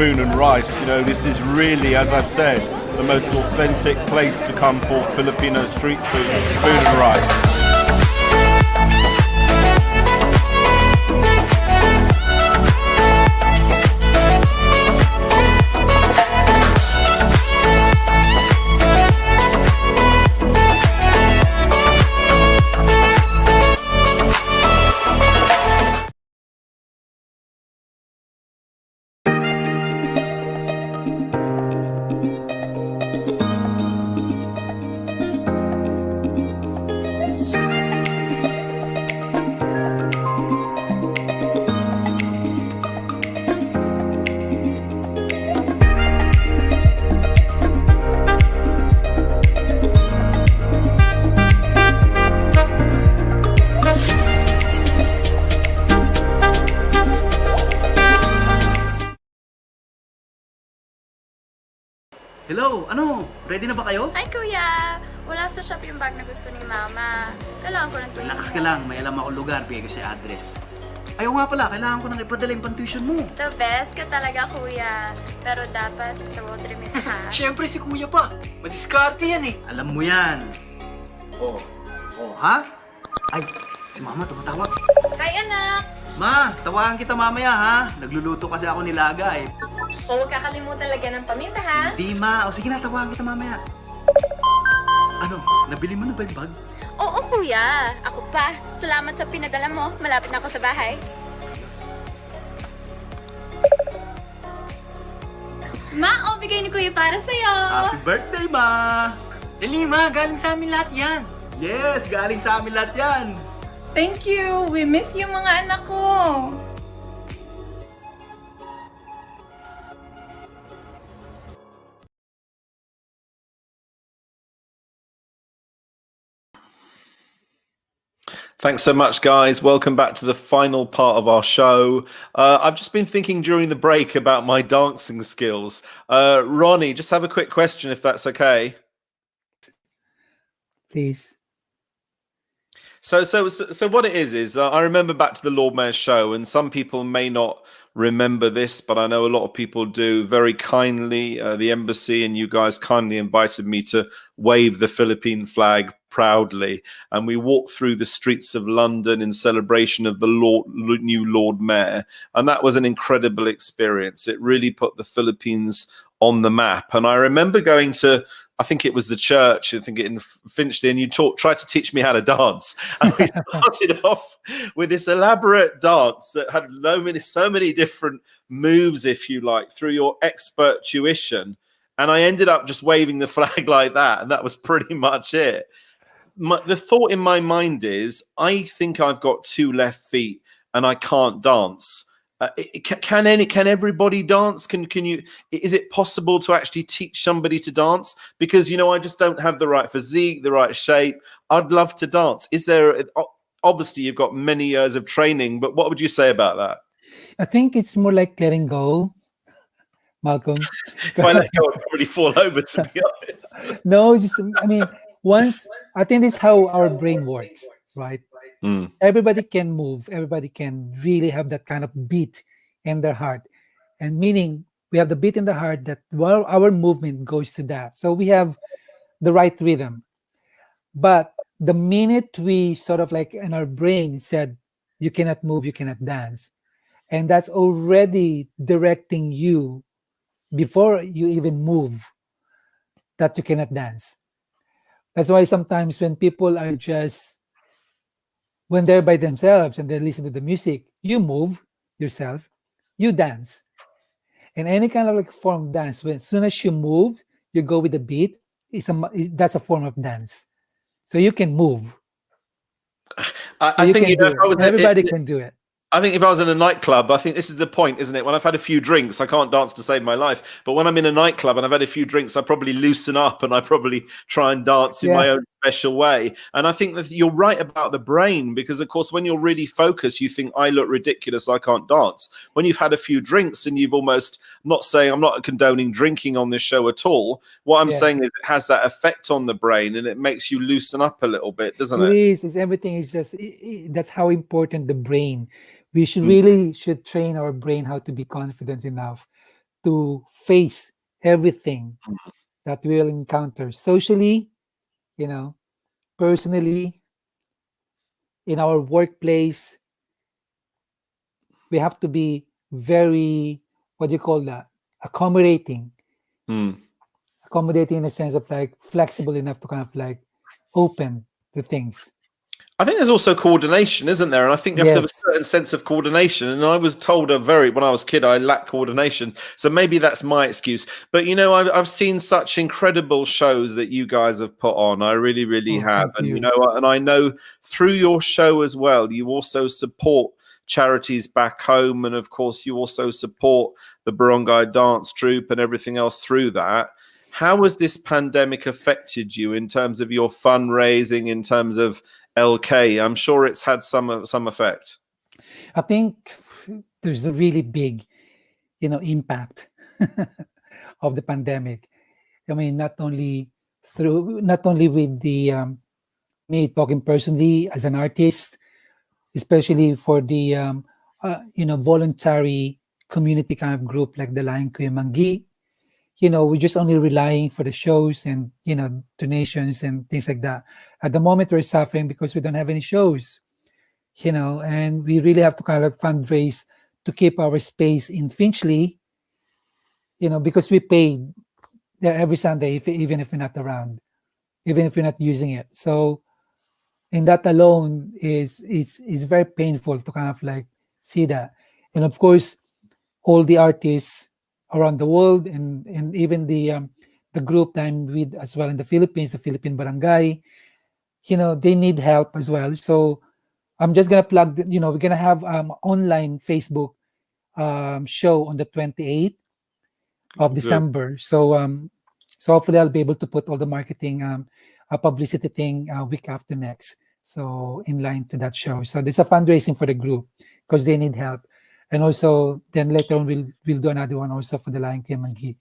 Spoon and rice, you know, this is really, as I've said, the most authentic place to come for Filipino street food. Spoon and rice. Hello, ano? Ready na ba kayo? Hi, Kuya! Wala sa shop yung bag na gusto ni Mama. Kailangan ko ng tulong. Relax ka lang, may alam akong lugar, bigay ko sa address. Ayaw nga pala, kailangan ko nang ipadala yung pang-tuition mo. The best ka talaga, Kuya. Pero dapat sa world remit, ha? Siyempre si Kuya pa. Madiskarte yan eh. Alam mo yan. Oh, ha? Ay, si Mama tumatawag. Hi, anak! Ma, tawagan kita mamaya ha. Nagluluto kasi ako nilaga eh. O huwag kakalimutan lagyan ng paminta, ha? Di ma, o sige na, tawagan kita mamaya. Ano, nabili mo na ba yung bag? Oo, Kuya. Ako pa. Salamat sa pinadala mo. Malapit na ako sa bahay. Ma, bigay ni Kuya para sa'yo. Happy birthday, ma! Dali ma, galing sa amin lahat yan. Yes, galing sa amin lahat yan. Thank you! We miss you mga anak ko! Thanks so much, guys. Welcome back to the final part of our show. I've just been thinking during the break about my dancing skills. Ronnie, just have a quick question, if that's okay. Please. So what it is I remember back to the Lord Mayor's show, and some people may not remember this, but I know a lot of people do. Very kindly, the embassy and you guys kindly invited me to wave the Philippine flag proudly, and we walked through the streets of London in celebration of the new Lord Mayor, and that was an incredible experience. It really put the Philippines on the map. And I remember going to, I think it was the church, I think in Finchley, and you tried to teach me how to dance. And we started off with this elaborate dance that had so many different moves, if you like, through your expert tuition. And I ended up just waving the flag like that. And that was pretty much it. The thought in my mind is, I think I've got two left feet and I can't dance. Can everybody dance? Can you? Is it possible to actually teach somebody to dance? Because I just don't have the right physique, the right shape. I'd love to dance. Is there? Obviously, you've got many years of training, but what would you say about that? I think it's more like letting go, Malcolm. If I let go, I'd probably fall over. To be honest. No, once I think this is how our brain works, right? Everybody can move. Everybody can really have that kind of beat in their heart, and meaning we have the beat in the heart that our movement goes to that. So we have the right rhythm. But the minute we sort of like in our brain said, you cannot move, you cannot dance, and that's already directing you before you even move that you cannot dance. That's why sometimes when people are when they're by themselves and they listen to the music, you move yourself, you dance. And any kind of like form of dance, as soon as you move, you go with the beat, that's a form of dance. So you can move. So I you think can do if I was it. Everybody can do it. I think if I was in a nightclub, I think this is the point, isn't it? When I've had a few drinks, I can't dance to save my life. But when I'm in a nightclub and I've had a few drinks, I probably loosen up and I probably try and dance in Yeah. my own special way. And I think that you're right about the brain, because, of course, when you're really focused, you think, I look ridiculous, I can't dance. When you've had a few drinks and you've almost, I'm not saying, I'm not condoning drinking on this show at all. What I'm Yeah. saying is it has that effect on the brain and it makes you loosen up a little bit, doesn't It it? is. It's everything is just that's how important the brain. We should really should train our brain how to be confident enough to face everything that we'll encounter socially, you know, personally, in our workplace. We have to be very, what do you call that? Accommodating. Mm. Accommodating in the sense of like flexible enough to kind of like open to things. I think there's also coordination, isn't there? And I think you have to have a Yes. certain sense of coordination. And I was told when I was a kid, I lacked coordination. So maybe that's my excuse. But, you know, I've seen such incredible shows that you guys have put on. I really, really Oh, have. thank And, you. you know, and I know through your show as well, you also support charities back home. And, of course, you also support the Barangay Dance Troupe and everything else through that. How has this pandemic affected you in terms of your fundraising, in terms of LK? I'm sure it's had some effect. I think there's a really big, impact of the pandemic. I mean, not only with the me talking personally as an artist, especially for the voluntary community kind of group like the Lion Kuya Manggi. We're just only relying for the shows and donations and things like that. At the moment, we're suffering because we don't have any shows. And we really have to kind of fundraise to keep our space in Finchley. Because we pay there every Sunday, even if we're not around, even if we're not using it. So, and that alone is very painful to kind of like see that. And of course, all the artists around the world and even the group that I'm with as well in the Philippines, the Philippine Barangay, they need help as well. So I'm just gonna plug, we're gonna have online Facebook show on the 28th of December. So so hopefully I'll be able to put all the marketing publicity thing week after next. So in line to that show. So there's a fundraising for the group because they need help. And also then later on we'll do another one also for the Lion King Manggi.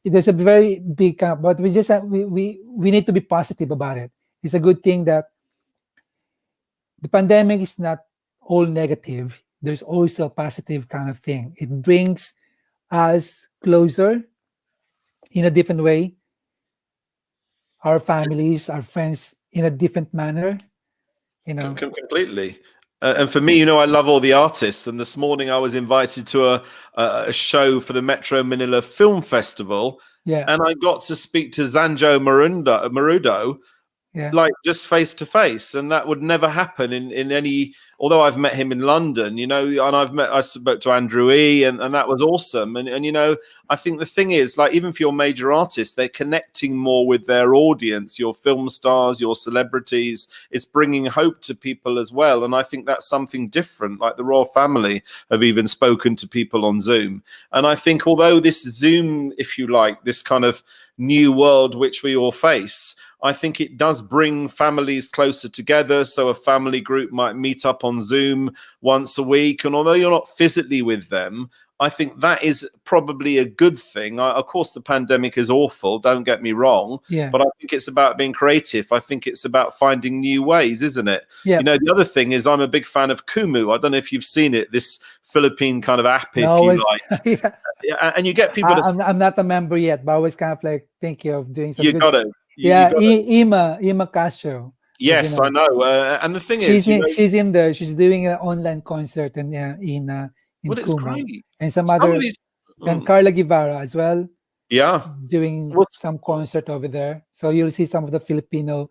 There's a very big but we just have, we need to be positive about it. It's a good thing that the pandemic is not all negative. There's also a positive kind of thing. It brings us closer in a different way. Our families, our friends in a different manner. Completely. And for me, I love all the artists. And this morning I was invited to a show for the Metro Manila Film Festival. Yeah. And I got to speak to Zanjo Marudo, Yeah. like just face to face, and that would never happen in any. Although I've met him in London, and I spoke to Andrew E, and that was awesome. And I think the thing is, like, even for your major artists, they're connecting more with their audience, your film stars, your celebrities. It's bringing hope to people as well, and I think that's something different. Like the royal family have even spoken to people on Zoom, and I think although this Zoom, if you like, this kind of new world which we all face, I think it does bring families closer together. So a family group might meet up on Zoom once a week. And although you're not physically with them, I think that is probably a good thing. Of course, the pandemic is awful, don't get me wrong. Yeah. But I think it's about being creative. I think it's about finding new ways, isn't it? Yeah. The other thing is I'm a big fan of Kumu. I don't know if you've seen it, this Philippine kind of app, if you like. Yeah. And you get people I'm not a member yet, but I was kind of like thinking of doing something. You got it. Ima Castro. Yes, I know. And the thing she's is, she's in there. She's doing an online concert in well, it's Kumu. great. And some other, and Carla Guevara as well. Yeah, doing some concert over there. So you'll see some of the Filipino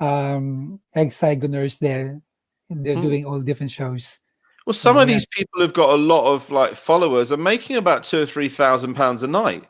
ex-Saigoners there. They're doing all different shows. Well, some of these people have got a lot of like followers and making about £2,000 or £3,000 a night.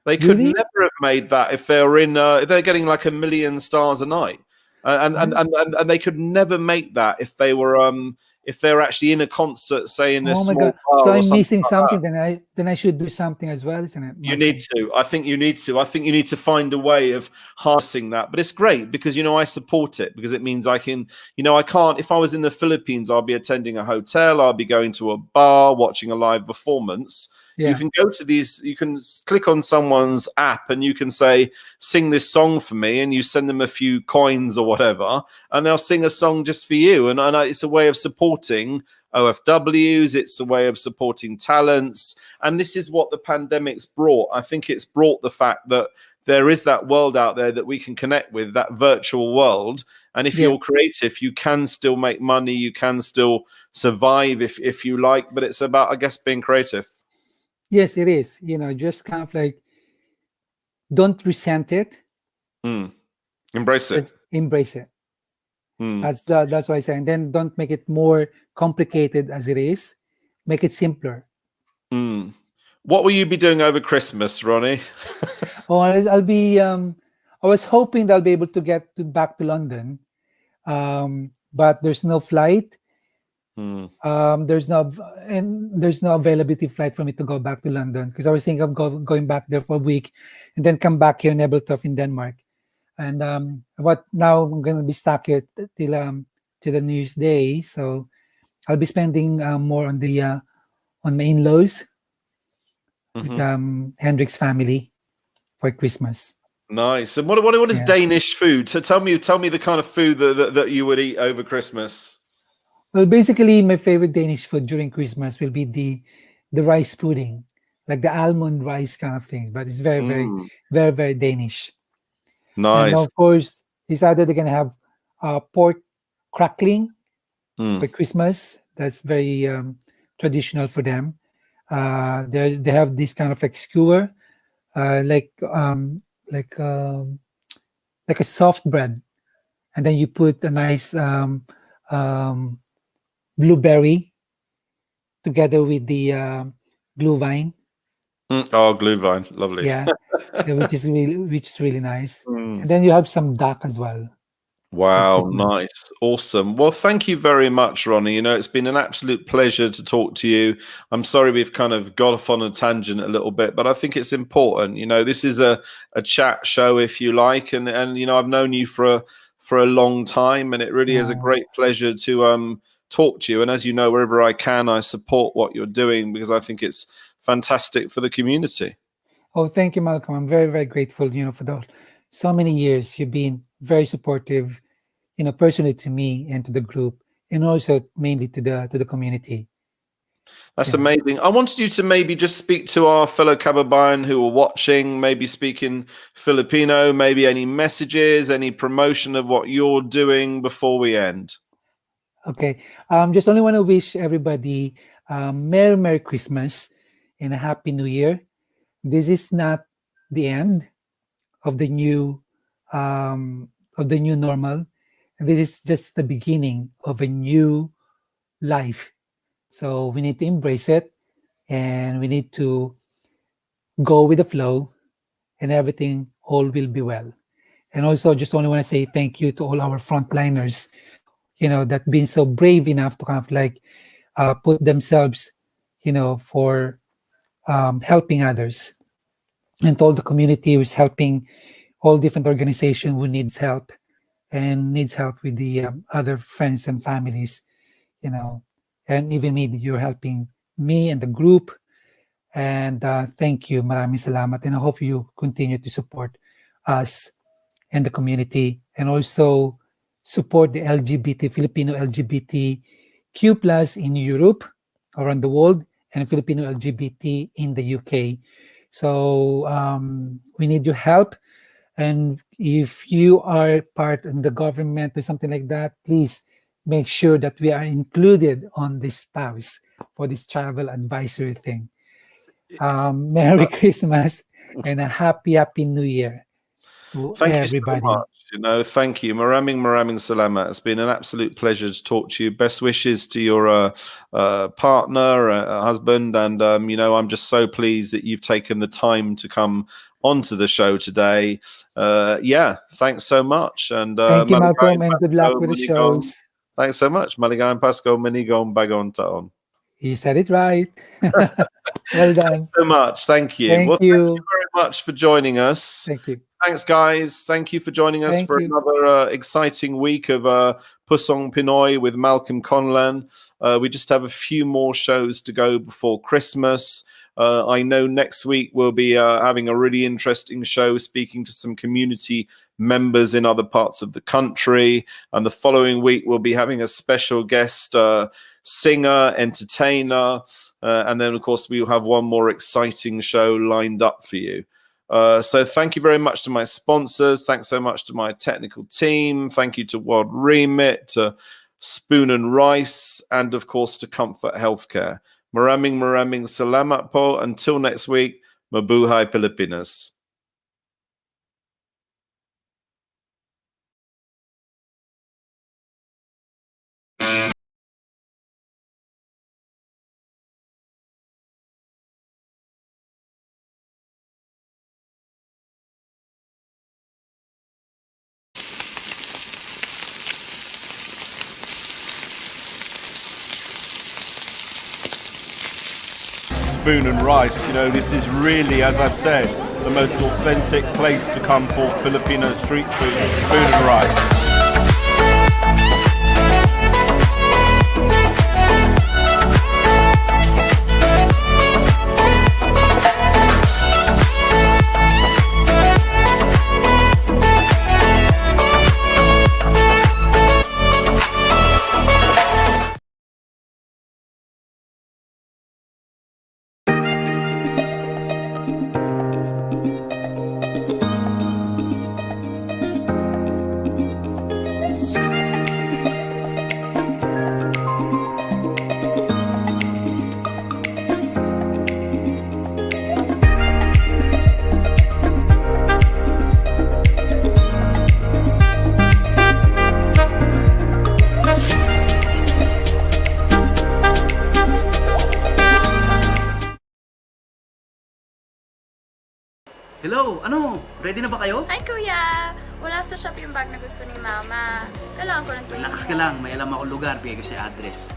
They could never have made that if they're getting like 1 million stars a night. And they could never make that if they were actually in a concert, say in a Oh my small God! bar So or I'm something missing like something. that. Then I should do something as well, isn't it? You Malcolm? need to. I think you need to. I think you need to find a way of harnessing that. But it's great because I support it because it means I can. I can't. If I was in the Philippines, I'll be attending a hotel. I'll be going to a bar, watching a live performance. You Yeah. can go to these. You can click on someone's app and you can say, "Sing this song for me," and you send them a few coins or whatever, and they'll sing a song just for you. And it's a way of supporting OFWs. It's a way of supporting talents. And this is what the pandemic's brought. I think it's brought the fact that there is that world out there that we can connect with, that virtual world. And if you're creative, you can still make money. You can still survive if you like. But it's about, I guess, being creative. Yes, it is. Just kind of like, don't resent it. Embrace it. Embrace it. That's what I say. And then don't make it more complicated as it is. Make it simpler. What will you be doing over Christmas, Ronnie? I'll be. I was hoping that I'll be able to get back to London, but there's no flight. There's no availability flight for me to go back to London because I was thinking of going back there for a week and then come back here in Ebeltoft in Denmark. And but now I'm going to be stuck here till the New Year's Day, so I'll be spending more on my in-laws with Hendrik's family for Christmas. Nice. And what is Danish food? So tell me the kind of food that you would eat over Christmas. Well, basically, my favorite Danish food during Christmas will be the rice pudding, like the almond rice kind of thing. But it's very, very, very, very Danish. Nice. And of course, it's either they're gonna have pork crackling for Christmas. That's very traditional for them. They have this kind of like skewer, like a soft bread, and then you put a nice blueberry together with the glühwein. Glühwein, lovely. Yeah, which is really nice. And then you have some duck as well. Wow, nice. Awesome. Well, thank you very much, Ronnie. It's been an absolute pleasure to talk to you. I'm sorry we've kind of got off on a tangent a little bit, but I think it's important. This is a chat show, if you like, and I've known you for a long time, and it really is a great pleasure to talk to you. And as you know, wherever I can, I support what you're doing because I think it's fantastic for the community. Oh, thank you, Malcolm. I'm very, very grateful, for so many years you've been very supportive, personally to me and to the group, and also mainly to the community. That's amazing. I wanted you to maybe just speak to our fellow kababayan who are watching, maybe speak in Filipino, maybe any messages, any promotion of what you're doing before we end. Okay. Just only want to wish everybody Merry Christmas and a Happy New Year. This is not the end of the new normal. This is just the beginning of a new life. So we need to embrace it, and we need to go with the flow, and everything all will be well. And also, just only want to say thank you to all our frontliners, that been so brave enough to kind of like put themselves, for helping others, and to all the community who's helping all different organizations who needs help with the other friends and families, and even me, that you're helping me and the group. And thank you, maraming salamat, and I hope you continue to support us and the community, and also support the Filipino LGBTQ plus in Europe, around the world, and Filipino LGBT in the UK. So we need your help. And if you are part of the government or something like that, please make sure that we are included on this spouse for this travel advisory thing. Merry Christmas and a happy New Year to Thank everybody. you so much. You know, thank you. Maraming salamat. It's been an absolute pleasure to talk to you. Best wishes to your partner, husband, and I'm just so pleased that you've taken the time to come onto the show today. Thanks so much. And Thank you, Malcolm, maligayang and good luck Pasko, with the manigong. shows. Thanks so much. Maligayang Pasko, manigong bagong taon. You said it right. Well done. So much. Thank you. Thank Thank you. you very much for joining us. Thank you. Thanks, guys. Thank you for joining us Thank for you. another exciting week of Pusong Pinoy with Malcolm Conlan. We just have a few more shows to go before Christmas. I know next week we'll be having a really interesting show speaking to some community members in other parts of the country. And the following week we'll be having a special guest singer, entertainer. And then, of course, we'll have one more exciting show lined up for you. So thank you very much to my sponsors. Thanks so much to my technical team. Thank you to World Remit, to Spoon and Rice, and of course to Comfort Healthcare. Maraming salamat po. Until next week, mabuhay Pilipinas. Spoon and Rice, this is really, as I've said, the most authentic place to come for Filipino street food. Spoon and Rice. Hello, ready na ba kayo? Hi, Kuya! Wala sa shop yung bag na gusto ni Mama. Kailangan ko ng tulong. Relax ka lang, may alam akong lugar, bigay ko sa address.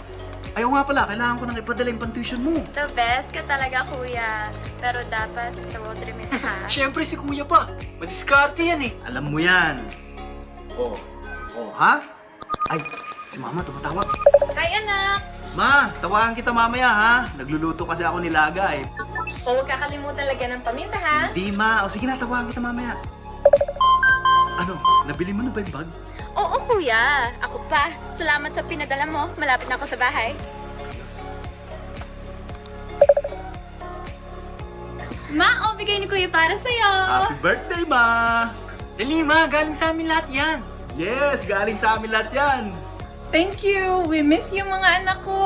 Ayaw nga pala, kailangan ko nang ipadala yung pantuition mo. The best ka talaga, Kuya. Pero dapat sa World Remit, ha? Siyempre si Kuya pa. Madiskarte yan eh. Alam mo yan. Oh, ha? Ay, si Mama tumatawag. Hi, anak! Ma, tawagan kita mamaya ha. Nagluluto kasi ako nilaga eh. Huwag kakalimutan lagyan ng paminta, ha? Di ma, o sige na, tawagan kita mamaya. Nabili mo na ba yung bag? Oo, Kuya. Ako pa. Salamat sa pinadala mo. Malapit na ako sa bahay. Ma, bigay ni Kuya para sa'yo. Happy birthday, ma! Dali ma, galing sa amin lahat yan. Yes, galing sa amin lahat yan. Thank you! We miss you mga anak ko!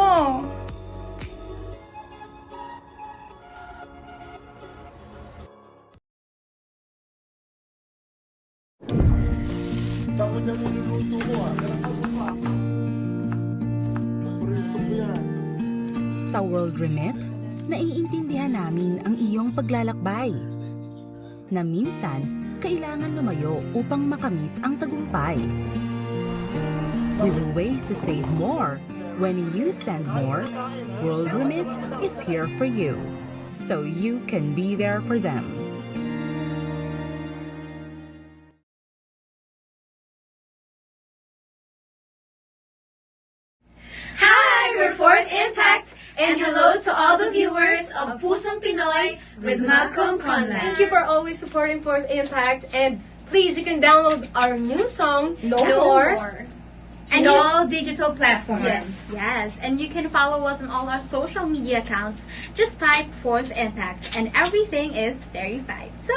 Sa World Remit, naiintindihan namin ang iyong paglalakbay. Na minsan, kailangan lumayo upang makamit ang tagumpay. With ways to save more, when you send more, World Remit is here for you, so you can be there for them. Hi! We're Fourth Impact! And hello to all the viewers of Pusong Pinoy with Malcolm Conlan. Thank you for always supporting Fourth Impact, and please, you can download our new song, No More. And all digital platforms. Yes. And you can follow us on all our social media accounts. Just type Fourth Impact and everything is verified. So,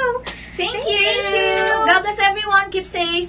Thank you! God bless everyone. Keep safe.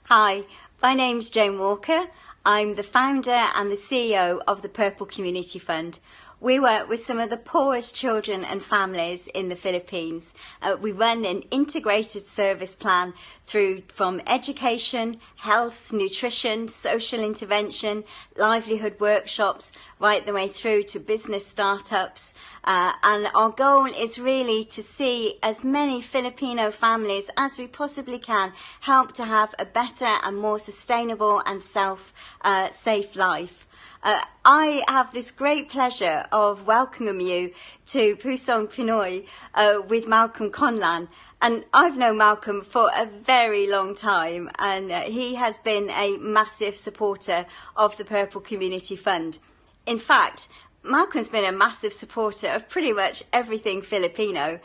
Hi, my name's Jane Walker. I'm the founder and the CEO of the Purple Community Fund. We work with some of the poorest children and families in the Philippines. We run an integrated service plan from education, health, nutrition, social intervention, livelihood workshops, right the way through to business startups. And our goal is really to see as many Filipino families as we possibly can help to have a better and more sustainable and safe life. I have this great pleasure of welcoming you to Pusong Pinoy with Malcolm Conlan. And I've known Malcolm for a very long time, and he has been a massive supporter of the Purple Community Fund. In fact, Malcolm's been a massive supporter of pretty much everything Filipino.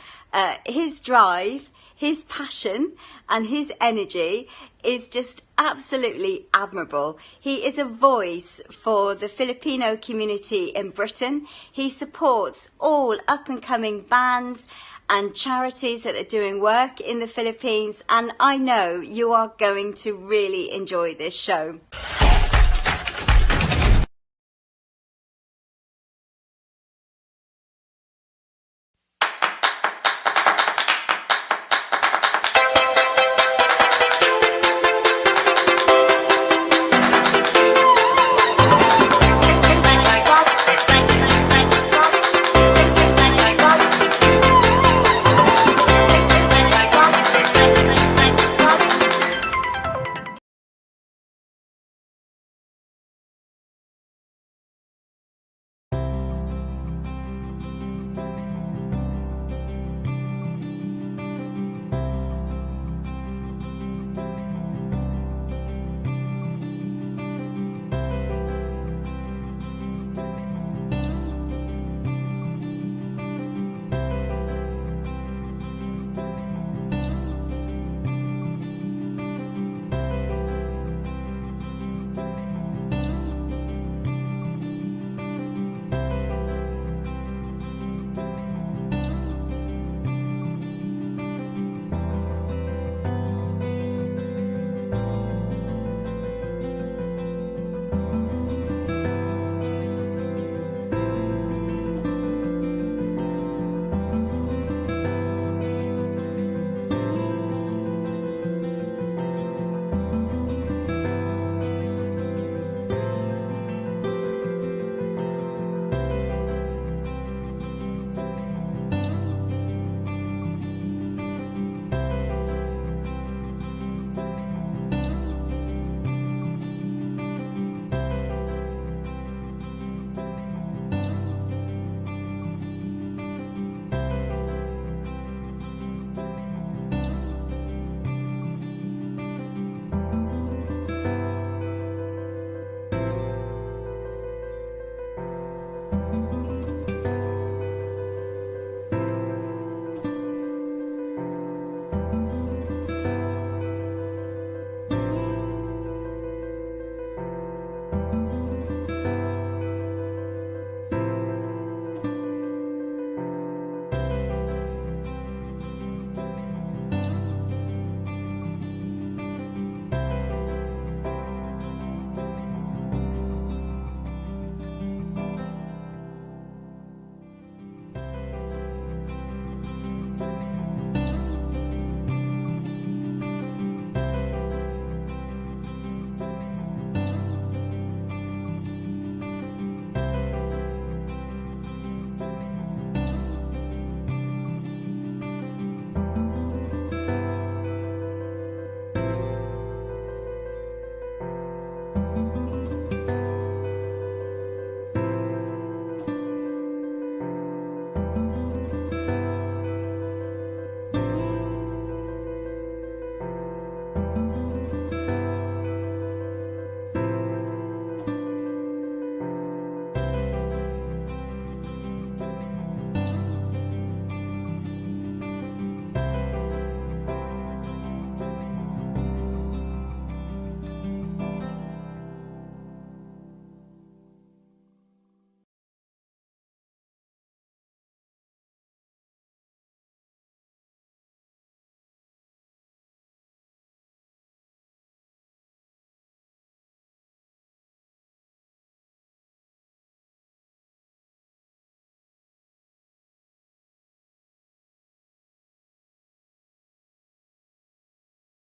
His drive, his passion and his energy is just absolutely admirable. He is a voice for the Filipino community in Britain. He supports all up-and-coming bands and charities that are doing work in the Philippines, and I know you are going to really enjoy this show.